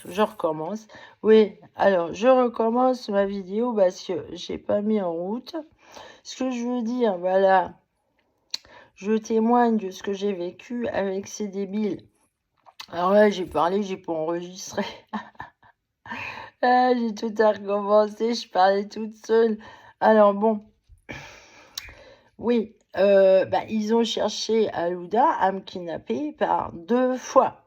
Je recommence. Oui, alors je recommence ma vidéo parce que j'ai pas mis en route. Ce que je veux dire, voilà, je témoigne de ce que j'ai vécu avec ces débiles. Alors là, j'ai parlé, j'ai pas enregistré. Ah, j'ai tout à recommencer, je parlais toute seule. Alors bon, oui, bah, ils ont cherché Alouda à me kidnapper par 2 fois.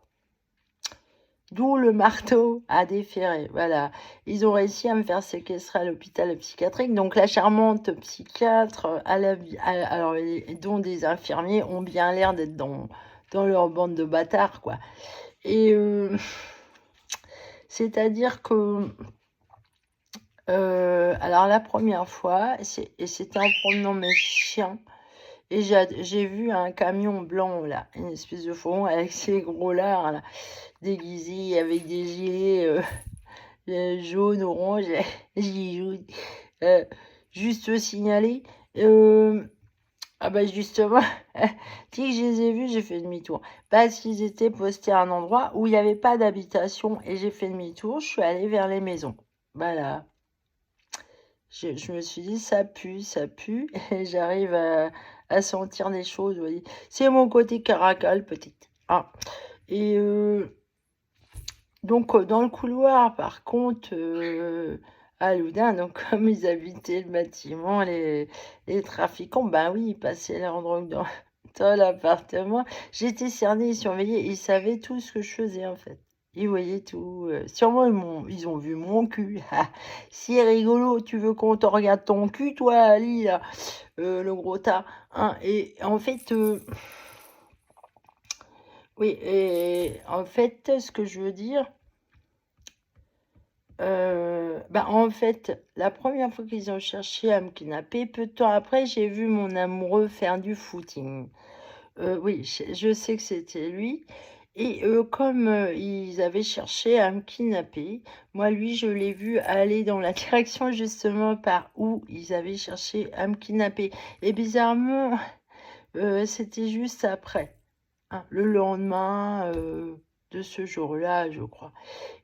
D'où le marteau à déférer, voilà. Ils ont réussi à me faire séquestrer à l'hôpital psychiatrique. Donc la charmante psychiatre, alors, dont des infirmiers ont bien l'air d'être dans leur bande de bâtards, quoi. Et c'est-à-dire que, alors la première fois, c'était en promenant mes chiens, et j'ai vu un camion blanc, là, une espèce de fourgon avec ces gros lards, là, déguisés avec des gilets jaune, orange, gilet jaune. Euh, juste signaler. Ah bah justement, dès que je les ai vus, j'ai fait demi-tour. Parce qu'ils étaient postés à un endroit où il n'y avait pas d'habitation et j'ai fait demi-tour. Je suis allée vers les maisons. Voilà. Je me suis dit, ça pue, ça pue. Et j'arrive à sentir des choses, vous voyez. C'est mon côté caracal, peut-être. Ah. Et donc, dans le couloir, par contre, à Loudun, donc comme ils habitaient le bâtiment, les trafiquants, ben oui, ils passaient leur drogue dans l'appartement. J'étais cernée et surveillée, ils savaient tout ce que je faisais, en fait. Ils voyaient tout. Sûrement, ils ont vu mon cul. Si rigolo, tu veux qu'on te regarde ton cul, toi, Ali, là, le gros tas. Hein. Et en fait, oui, et en fait, ce que je veux dire, bah, en fait, la première fois qu'ils ont cherché à me kidnapper, peu de temps après, j'ai vu mon amoureux faire du footing. Oui, je sais que c'était lui. Et comme ils avaient cherché à me kidnapper, moi, lui, je l'ai vu aller dans la direction justement par où ils avaient cherché à me kidnapper. Et bizarrement, c'était juste après, hein, le lendemain de ce jour-là, je crois.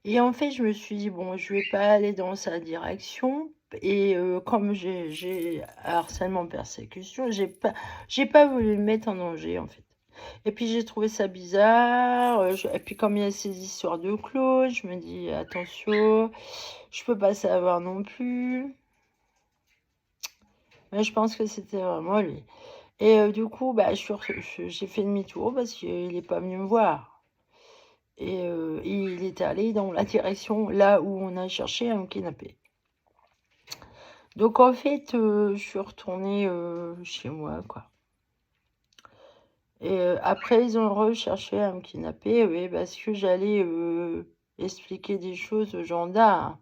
Et en fait, je me suis dit, bon, je vais pas aller dans sa direction. Et comme j'ai harcèlement, persécution, j'ai pas voulu le mettre en danger, en fait. Et puis j'ai trouvé ça bizarre. Et puis comme il y a ces histoires de clauses, je me dis, attention, je peux pas savoir non plus. Mais je pense que c'était vraiment lui. Et du coup, bah, j'ai fait demi-tour parce qu'il est pas venu me voir. Et il est allé dans la direction là où on a cherché à me kidnapper. Donc en fait, je suis retournée chez moi, quoi. Et après, ils ont recherché à me kidnapper, oui, parce que j'allais expliquer des choses aux gendarmes.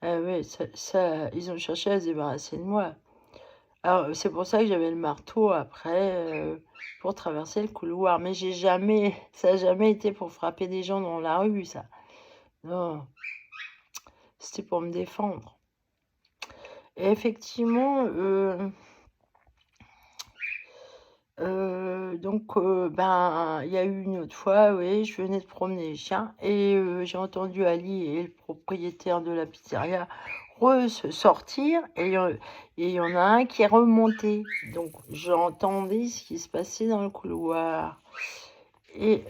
Oui, ils ont cherché à se débarrasser de moi. Alors, c'est pour ça que j'avais le marteau après, pour traverser le couloir. Mais ça n'a jamais été pour frapper des gens dans la rue, ça. Non, c'était pour me défendre. Et effectivement, donc, ben, il y a eu une autre fois, oui, je venais de promener les chiens et j'ai entendu Ali et le propriétaire de la pizzeria sortir et il y en a un qui est remonté. Donc, j'entendais ce qui se passait dans le couloir. Et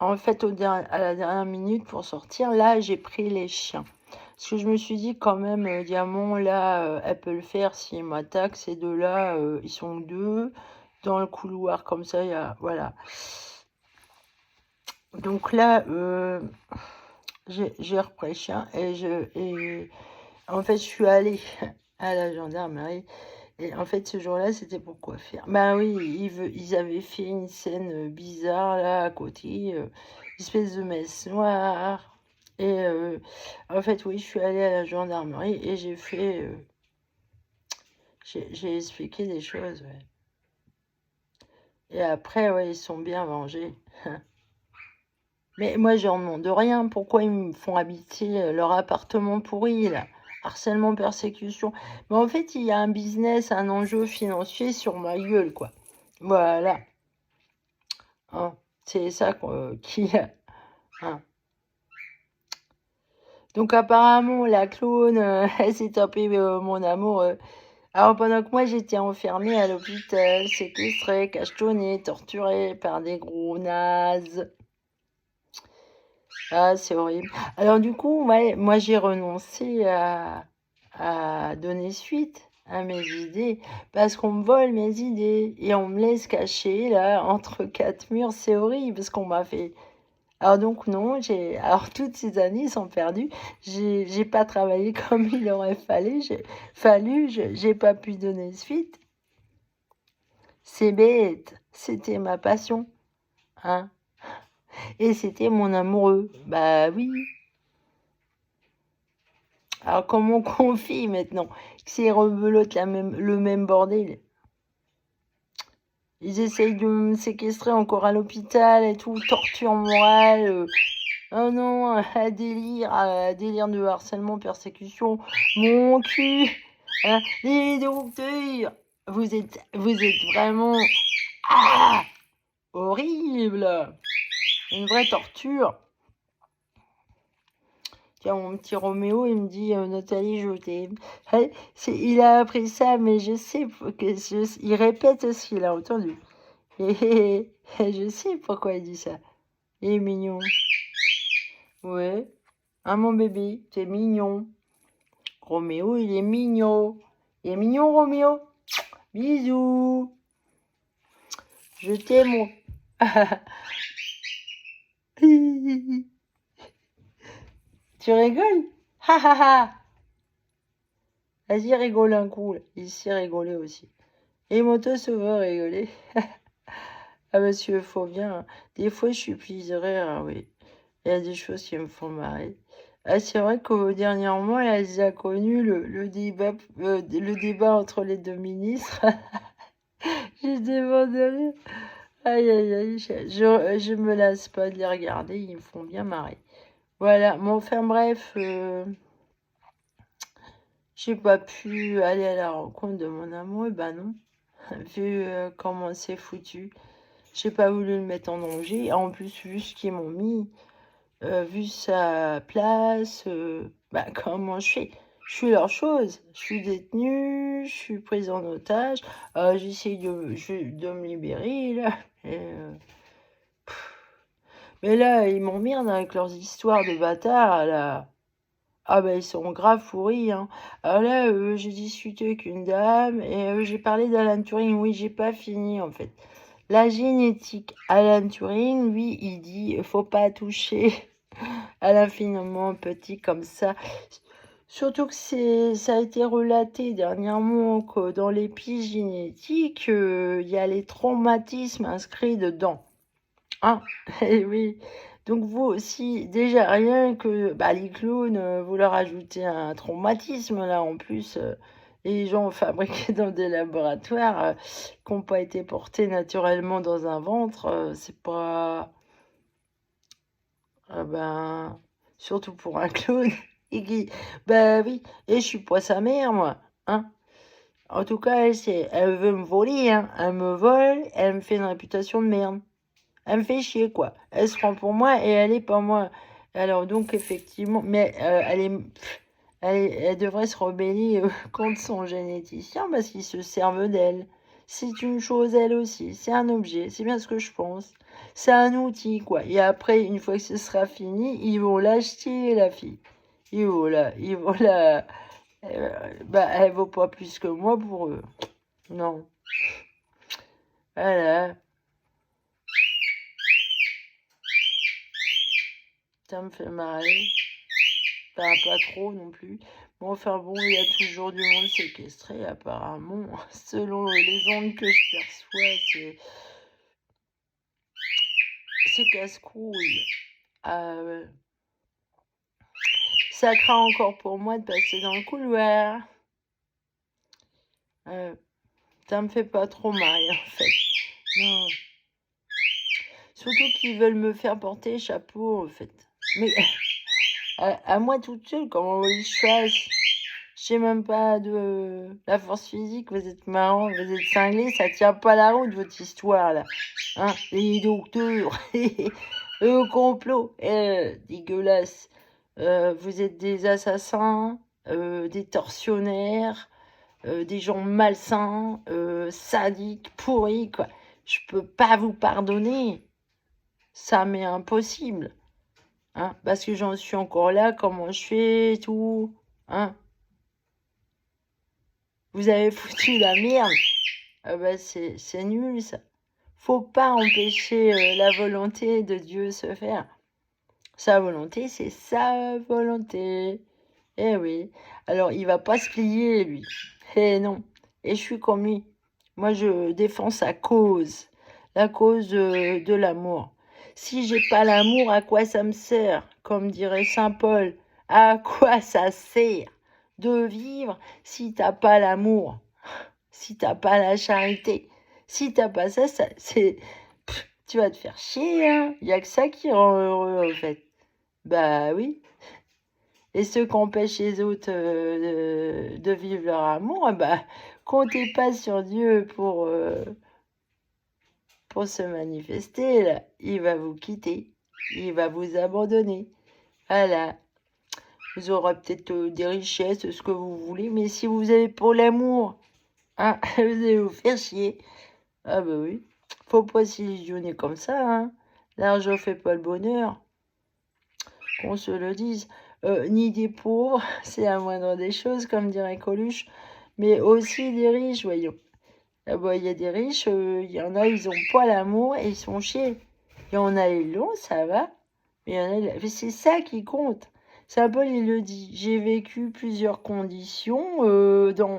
en fait, à la dernière minute pour sortir, là, j'ai pris les chiens. Parce que je me suis dit quand même, Diamant, là, elle peut le faire s'il m'attaque. Ces deux-là, ils sont deux dans le couloir comme ça. Voilà. Donc là, j'ai repris le chien et en fait, je suis allée à la gendarmerie. Et en fait, ce jour-là, c'était pour quoi faire? Ben oui, ils avaient fait une scène bizarre là à côté, une espèce de messe noire. Et en fait, oui, je suis allée à la gendarmerie et j'ai expliqué des choses, ouais. Et après, ouais, ils sont bien vengés. Mais moi, je leur demande rien. Pourquoi ils me font habiter leur appartement pourri, là? Harcèlement, persécution. Mais en fait, il y a un business, un enjeu financier sur ma gueule, quoi. Voilà. Hein. C'est ça qui... Hein. Donc apparemment, la clone, elle s'est tapée mon amour. Alors pendant que moi, j'étais enfermée à l'hôpital, séquestrée, cachetonnée, torturée par des gros nazes. Ah, c'est horrible. Alors du coup, ouais, moi, j'ai renoncé à donner suite à mes idées parce qu'on me vole mes idées et on me laisse cacher là entre quatre murs. C'est horrible ce qu'on m'a fait. Alors donc non, alors toutes ces années sont perdues. J'ai pas travaillé comme il aurait j'ai pas pu donner suite. C'est bête, c'était ma passion, hein. Et c'était mon amoureux. Bah oui. Alors comment qu'on fait maintenant que c'est rebelote le même bordel? Ils essayent de me séquestrer encore à l'hôpital et tout, torture morale. Oh non, un délire de harcèlement, persécution, mon cul, les docteurs, vous êtes vraiment horrible, une vraie torture. Tiens, mon petit Roméo, il me dit, Nathalie, je t'aime. Il a appris ça, mais je sais il répète ce qu'il a entendu. Et je sais pourquoi il dit ça. Il est mignon. Ouais. Ah, mon bébé, t'es mignon. Roméo, il est mignon. Il est mignon, Roméo. Bisous. Je t'aime. Tu rigoles? Ha ha ha. Vas-y, rigole un coup. Il sait rigoler aussi. Et Moto se veut rigoler. Ah, monsieur, faut bien. Des fois, je suis pliée de rire, oui. Il y a des choses qui me font marrer. Ah, c'est vrai que dernièrement, elle a déjà connu le débat entre les deux ministres. J'étais mort de rire. Aïe, aïe, aïe, je me lasse pas de les regarder, ils me font bien marrer. Voilà, bon, enfin bref, j'ai pas pu aller à la rencontre de mon amour, et ben non, vu comment c'est foutu. J'ai pas voulu le mettre en danger, en plus, vu ce qu'ils m'ont mis, vu sa place, bah comment je fais? Je suis leur chose, je suis détenue, je suis prise en otage, j'essaye de me libérer, là, et, mais là, ils m'emmerdent avec leurs histoires de bâtards, là. Ah bah ils sont grave pourris, hein. Alors là, j'ai discuté avec une dame et j'ai parlé d'Alan Turing. Oui, j'ai pas fini en fait. La génétique, Alan Turing, lui, il dit faut pas toucher à l'infiniment petit comme ça. Surtout que ça a été relaté dernièrement que dans l'épigénétique, il y a les traumatismes inscrits dedans. Ah, eh oui. Donc vous aussi, déjà rien que bah, les clones, vous leur ajoutez un traumatisme là en plus. Les gens fabriqués dans des laboratoires qui n'ont pas été portés naturellement dans un ventre, c'est pas... Ah ben, surtout pour un clone. Et qui... Bah oui, et je suis pas sa mère moi. Hein. En tout cas, elle veut me voler, hein. Elle me vole, elle me fait une réputation de merde. Elle me fait chier, quoi. Elle se prend pour moi et elle est pas moi. Alors, donc, effectivement, mais elle devrait se rebeller contre son généticien parce qu'il se servent d'elle. C'est une chose, elle aussi. C'est un objet. C'est bien ce que je pense. C'est un outil, quoi. Et après, une fois que ce sera fini, ils vont l'acheter, la fille. Ils vont la, bah, elle vaut pas plus que moi pour eux. Non. Voilà. Ça me fait marrer. Pas trop non plus. Bon, enfin bon, il y a toujours du monde séquestré, apparemment. Selon les ondes que je perçois, c'est casse-couille. Ouais. Ça craint encore pour moi de passer dans le couloir. Ça me fait pas trop marrer, en fait. Non. Surtout qu'ils veulent me faire porter chapeau, en fait. Mais à moi toute seule, comment je fasse? J'ai même pas de la force physique, vous êtes marrant, vous êtes cinglés, ça tient pas la route votre histoire là. Hein, les docteurs, le complot, dégueulasse. Vous êtes des assassins, des tortionnaires, des gens malsains, sadiques, pourris, quoi. Je peux pas vous pardonner. Ça m'est impossible. Hein, parce que j'en suis encore là, comment je fais et tout. Hein. Vous avez foutu la merde. Ah bah c'est nul, ça. Faut pas empêcher la volonté de Dieu se faire. Sa volonté, c'est sa volonté. Eh oui. Alors, il va pas se plier, lui. Eh non. Et je suis comme lui. Moi, je défends sa cause. La cause de l'amour. Si j'ai pas l'amour, à quoi ça me sert? Comme dirait Saint Paul, à quoi ça sert de vivre si t'as pas l'amour? Si t'as pas la charité? Si t'as pas ça, c'est... Tu vas te faire chier, hein. Il y a que ça qui rend heureux, en fait. Bah oui. Et ceux qui empêchent les autres de vivre leur amour, bah, comptez pas sur Dieu pour se manifester, là. Il va vous quitter. Il va vous abandonner. Voilà. Vous aurez peut-être des richesses, ce que vous voulez, mais si vous avez pour l'amour, hein, vous allez vous faire chier. Ah bah oui. Faut pas s'illusionner comme ça, hein. L'argent fait pas le bonheur. Qu'on se le dise. Ni des pauvres, c'est la moindre des choses, comme dirait Coluche, mais aussi des riches, voyons. Ah bah, il y a des riches, il y en a, ils ont pas l'amour et ils sont chiés. Il y en a, ils l'ont, ça va. Mais il y en a, c'est ça qui compte. Saint Paul, il le dit. J'ai vécu plusieurs conditions dans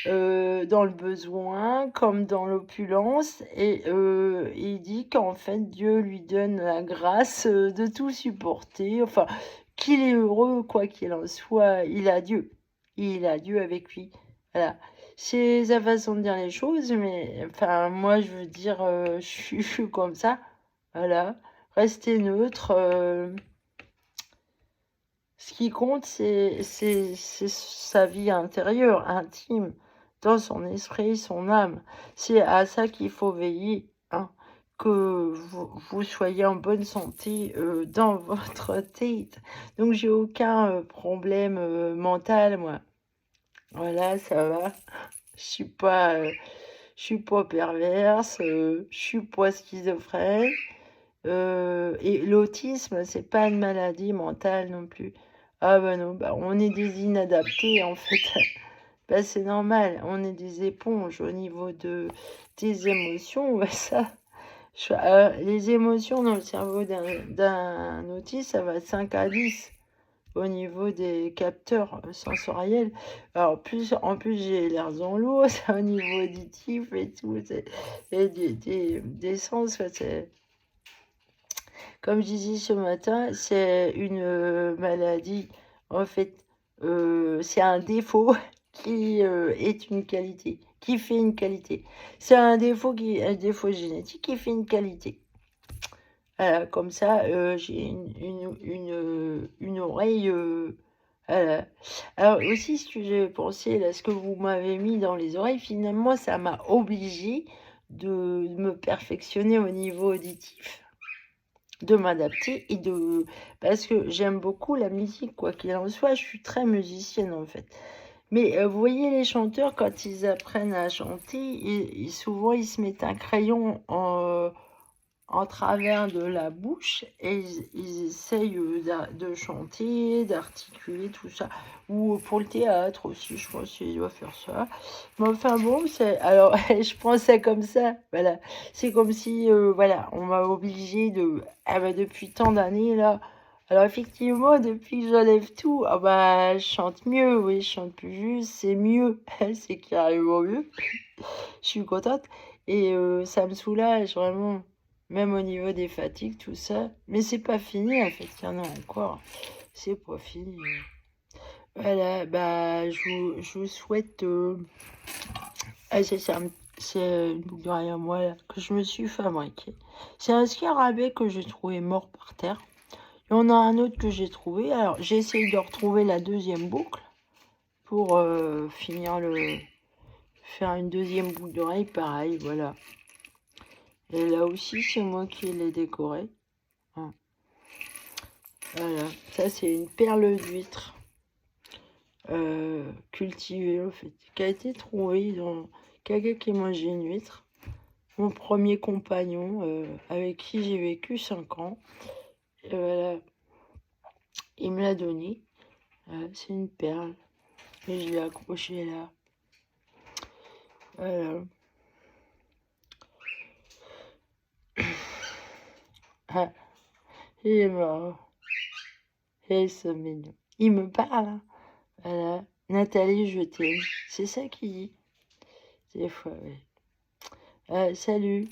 le besoin comme dans l'opulence. Et il dit qu'en fait, Dieu lui donne la grâce de tout supporter. Enfin, qu'il est heureux, quoi qu'il en soit. Il a Dieu. Il a Dieu avec lui. Voilà. C'est sa façon de dire les choses, mais enfin, moi, je veux dire, je suis comme ça. Voilà. Restez neutre. Ce qui compte, c'est sa vie intérieure, intime, dans son esprit, son âme. C'est à ça qu'il faut veiller, hein, que vous soyez en bonne santé dans votre tête. Donc, j'ai aucun problème mental, moi. Voilà, ça va. Je suis pas perverse, je suis pas schizophrène. Et l'autisme, c'est pas une maladie mentale non plus. Ah bah non, bah on est des inadaptés en fait. Bah c'est normal, on est des éponges au niveau des émotions. Bah ça, les émotions dans le cerveau d'un autiste, ça va 5 à 10 au niveau des capteurs sensoriels. Alors en plus j'ai l'air dans l'eau, c'est au niveau auditif et tout, et des sens, ouais, c'est... Comme je disais ce matin, c'est une maladie. En fait, c'est un défaut qui est une qualité, qui fait une qualité. C'est un défaut génétique qui fait une qualité. Voilà, comme ça, j'ai une oreille. Voilà. Alors aussi, ce que j'ai pensé, là, ce que vous m'avez mis dans les oreilles, finalement, ça m'a obligé de me perfectionner au niveau auditif, de m'adapter et de... Parce que j'aime beaucoup la musique, quoi qu'il en soit, je suis très musicienne en fait. Mais vous voyez les chanteurs, quand ils apprennent à chanter, souvent ils se mettent un crayon en travers de la bouche et ils essayent de chanter, d'articuler tout ça. Ou pour le théâtre aussi, je pense qu'ils doivent faire ça. Mais enfin bon, c'est... Alors, je prends ça comme ça, voilà. C'est comme si, voilà, on m'a obligé de... Ah bah, depuis tant d'années, là... Alors effectivement, depuis que j'enlève tout, ah bah, je chante mieux, oui, je chante plus juste, c'est mieux, c'est carrément mieux. Je suis contente et ça me soulage vraiment, même au niveau des fatigues, tout ça. Mais c'est pas fini en fait, il y en a encore. C'est pas fini. Voilà, bah je vous souhaite. Ah, c'est une boucle derrière moi là, que je me suis fabriquée. C'est un scarabée que j'ai trouvé mort par terre. Il y en a un autre que j'ai trouvé. Alors j'ai essayé de retrouver la deuxième boucle pour faire une deuxième boucle d'oreille, pareil, voilà. Et là aussi, c'est moi qui l'ai décoré. Hein. Voilà, ça c'est une perle d'huître cultivée en fait, qui a été trouvée dans quelqu'un qui mangeait une huître. Mon premier compagnon avec qui j'ai vécu 5 ans. Et voilà, il me l'a donné. Voilà, c'est une perle. Et je l'ai accrochée là. Voilà. Ah, il est mort. Et ils sont mignons. Il me parle. Hein. Voilà. Nathalie, je t'aime. C'est ça qu'il dit. Des fois, oui. Salut.